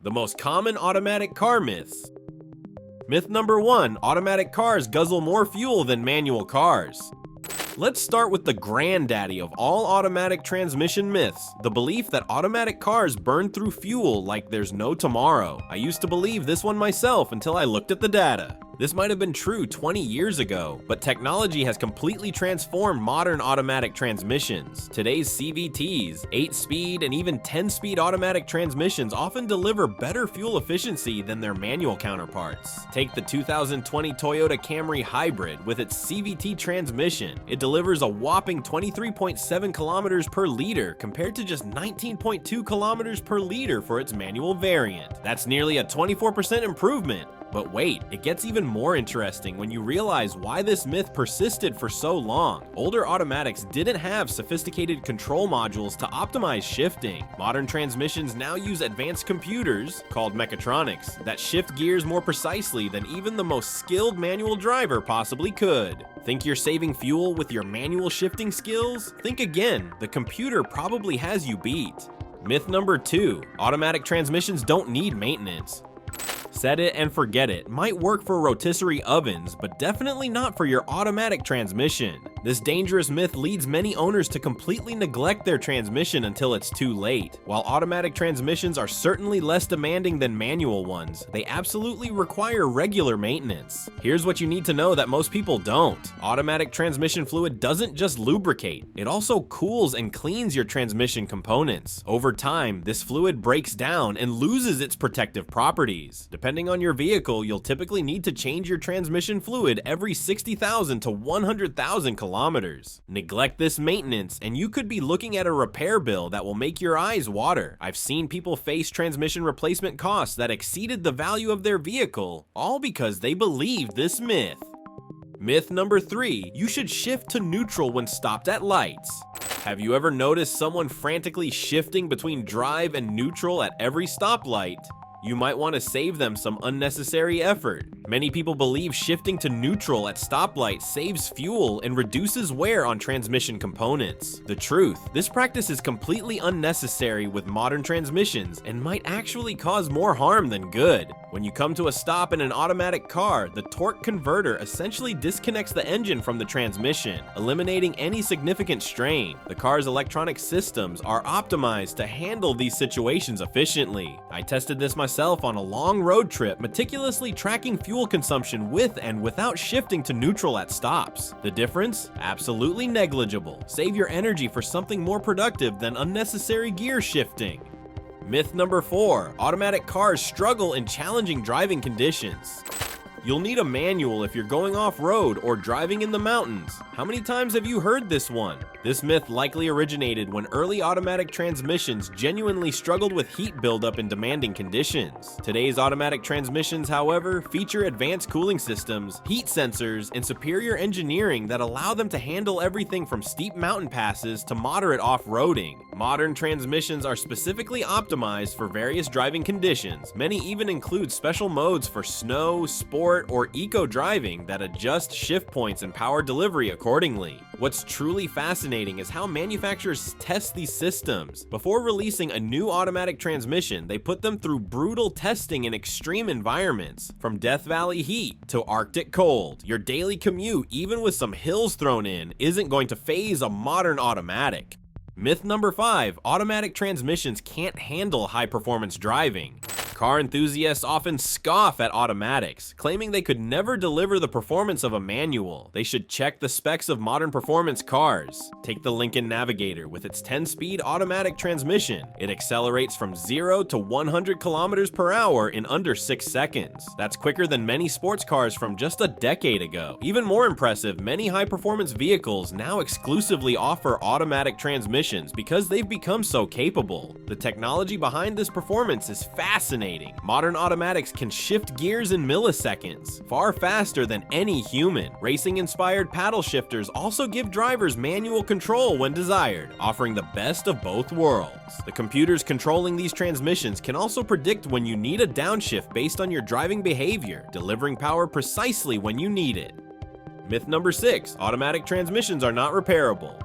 The most common automatic car myths. Myth number 1, automatic cars guzzle more fuel than manual cars. Let's start with the granddaddy of all automatic transmission myths, the belief that automatic cars burn through fuel like there's no tomorrow. I used to believe this one myself until I looked at the data. This might have been true 20 years ago, but technology has completely transformed modern automatic transmissions. Today's CVTs, 8-speed, and even 10-speed automatic transmissions often deliver better fuel efficiency than their manual counterparts. Take the 2020 Toyota Camry Hybrid with its CVT transmission. It delivers a whopping 23.7 kilometers per liter compared to just 19.2 kilometers per liter for its manual variant. That's nearly a 24% improvement. But wait, it gets even more interesting when you realize why this myth persisted for so long. Older automatics didn't have sophisticated control modules to optimize shifting. Modern transmissions now use advanced computers, called mechatronics, that shift gears more precisely than even the most skilled manual driver possibly could. Think you're saving fuel with your manual shifting skills? Think again, the computer probably has you beat. Myth number 2, automatic transmissions don't need maintenance. Set it and forget it might work for rotisserie ovens, but definitely not for your automatic transmission. This dangerous myth leads many owners to completely neglect their transmission until it's too late. While automatic transmissions are certainly less demanding than manual ones, they absolutely require regular maintenance. Here's what you need to know that most people don't. Automatic transmission fluid doesn't just lubricate, it also cools and cleans your transmission components. Over time, this fluid breaks down and loses its protective properties. Depending on your vehicle, you'll typically need to change your transmission fluid every 60,000 to 100,000 kilometers. Neglect this maintenance and you could be looking at a repair bill that will make your eyes water. I've seen people face transmission replacement costs that exceeded the value of their vehicle, all because they believed this myth. Myth number 3, you should shift to neutral when stopped at lights. Have you ever noticed someone frantically shifting between drive and neutral at every stoplight? You might want to save them some unnecessary effort. Many people believe shifting to neutral at stoplights saves fuel and reduces wear on transmission components. The truth, this practice is completely unnecessary with modern transmissions and might actually cause more harm than good. When you come to a stop in an automatic car, the torque converter essentially disconnects the engine from the transmission, eliminating any significant strain. The car's electronic systems are optimized to handle these situations efficiently. I tested this myself on a long road trip, meticulously tracking fuel consumption with and without shifting to neutral at stops. The difference? Absolutely negligible. Save your energy for something more productive than unnecessary gear shifting. Myth number 4, automatic cars struggle in challenging driving conditions. You'll need a manual if you're going off-road or driving in the mountains. How many times have you heard this one? This myth likely originated when early automatic transmissions genuinely struggled with heat buildup in demanding conditions. Today's automatic transmissions, however, feature advanced cooling systems, heat sensors, and superior engineering that allow them to handle everything from steep mountain passes to moderate off-roading. Modern transmissions are specifically optimized for various driving conditions. Many even include special modes for snow, sport, or eco driving that adjust shift points and power delivery accordingly. What's truly fascinating is how manufacturers test these systems. Before releasing a new automatic transmission, they put them through brutal testing in extreme environments. From Death Valley heat to Arctic cold, your daily commute, even with some hills thrown in, isn't going to faze a modern automatic. Myth number 5, automatic transmissions can't handle high-performance driving. Car enthusiasts often scoff at automatics, claiming they could never deliver the performance of a manual. They should check the specs of modern performance cars. Take the Lincoln Navigator with its 10-speed automatic transmission. It accelerates from 0 to 100 kilometers per hour in under 6 seconds. That's quicker than many sports cars from just a decade ago. Even more impressive, many high-performance vehicles now exclusively offer automatic transmissions because they've become so capable. The technology behind this performance is fascinating. Modern automatics can shift gears in milliseconds, far faster than any human. Racing-inspired paddle shifters also give drivers manual control when desired, offering the best of both worlds. The computers controlling these transmissions can also predict when you need a downshift based on your driving behavior, delivering power precisely when you need it. Myth number 6, automatic transmissions are not repairable.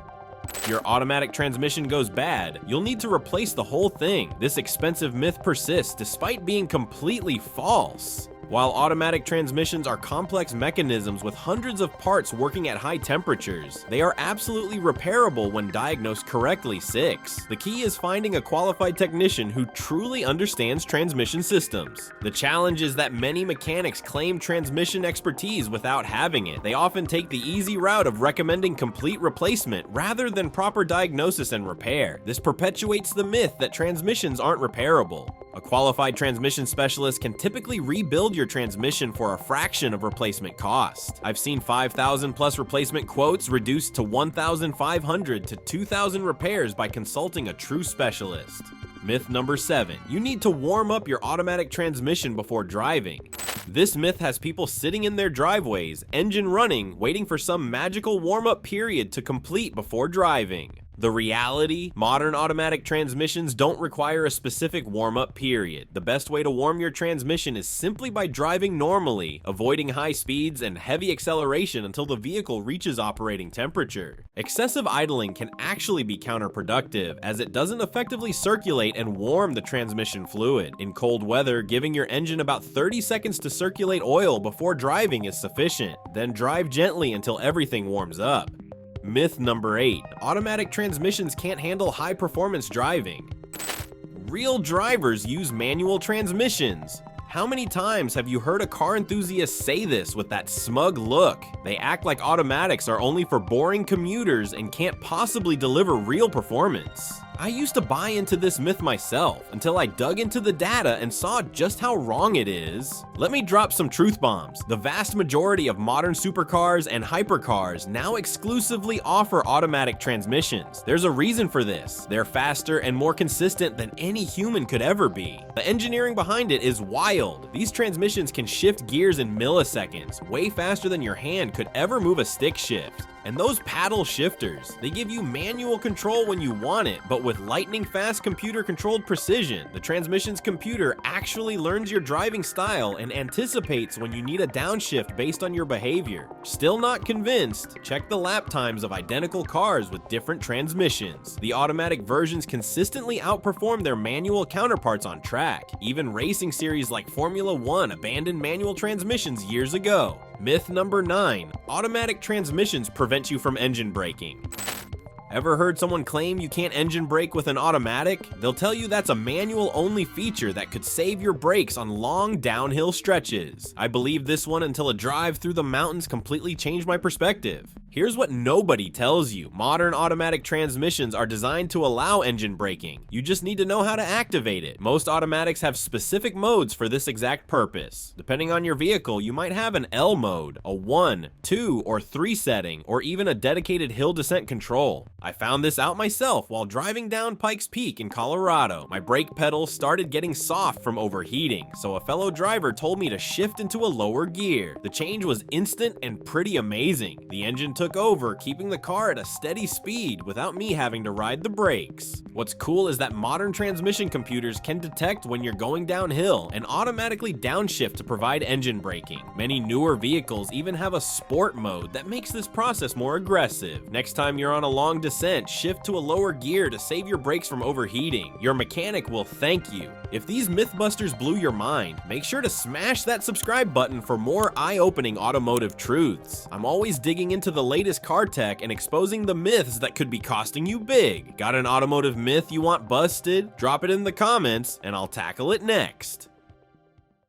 If your automatic transmission goes bad, you'll need to replace the whole thing. This expensive myth persists despite being completely false. While automatic transmissions are complex mechanisms with hundreds of parts working at high temperatures, they are absolutely repairable when diagnosed correctly. 6. The key is finding a qualified technician who truly understands transmission systems. The challenge is that many mechanics claim transmission expertise without having it. They often take the easy route of recommending complete replacement rather than proper diagnosis and repair. This perpetuates the myth that transmissions aren't repairable. A qualified transmission specialist can typically rebuild your transmission for a fraction of replacement cost. I've seen 5,000 plus replacement quotes reduced to 1,500 to 2,000 repairs by consulting a true specialist. Myth number 7. You need to warm up your automatic transmission before driving. This myth has people sitting in their driveways, engine running, waiting for some magical warm-up period to complete before driving. The reality, modern automatic transmissions don't require a specific warm-up period. The best way to warm your transmission is simply by driving normally, avoiding high speeds and heavy acceleration until the vehicle reaches operating temperature. Excessive idling can actually be counterproductive, as it doesn't effectively circulate and warm the transmission fluid. In cold weather, giving your engine about 30 seconds to circulate oil before driving is sufficient. Then drive gently until everything warms up. Myth number 8. Automatic transmissions can't handle high-performance driving. Real drivers use manual transmissions. How many times have you heard a car enthusiast say this with that smug look? They act like automatics are only for boring commuters and can't possibly deliver real performance. I used to buy into this myth myself until I dug into the data and saw just how wrong it is. Let me drop some truth bombs. The vast majority of modern supercars and hypercars now exclusively offer automatic transmissions. There's a reason for this. They're faster and more consistent than any human could ever be. The engineering behind it is wild. These transmissions can shift gears in milliseconds, way faster than your hand could ever move a stick shift. And those paddle shifters, they give you manual control when you want it, but with lightning-fast computer-controlled precision. The transmission's computer actually learns your driving style and anticipates when you need a downshift based on your behavior. Still not convinced? Check the lap times of identical cars with different transmissions. The automatic versions consistently outperform their manual counterparts on track. Even racing series like Formula 1 abandoned manual transmissions years ago. Myth number 9. Automatic transmissions prevent you from engine braking. Ever heard someone claim you can't engine brake with an automatic? They'll tell you that's a manual-only feature that could save your brakes on long downhill stretches. I believed this one until a drive through the mountains completely changed my perspective. Here's what nobody tells you. Modern automatic transmissions are designed to allow engine braking. You just need to know how to activate it. Most automatics have specific modes for this exact purpose. Depending on your vehicle, you might have an L mode, a 1, 2, or 3 setting, or even a dedicated hill descent control. I found this out myself while driving down Pikes Peak in Colorado. My brake pedals started getting soft from overheating, so a fellow driver told me to shift into a lower gear. The change was instant and pretty amazing. The engine took over, keeping the car at a steady speed without me having to ride the brakes. What's cool is that modern transmission computers can detect when you're going downhill and automatically downshift to provide engine braking. Many newer vehicles even have a sport mode that makes this process more aggressive. Next time you're on a long descent, shift to a lower gear to save your brakes from overheating. Your mechanic will thank you. If these mythbusters blew your mind, make sure to smash that subscribe button for more eye-opening automotive truths. I'm always digging into the latest car tech and exposing the myths that could be costing you big. Got an automotive myth you want busted? Drop it in the comments and I'll tackle it next.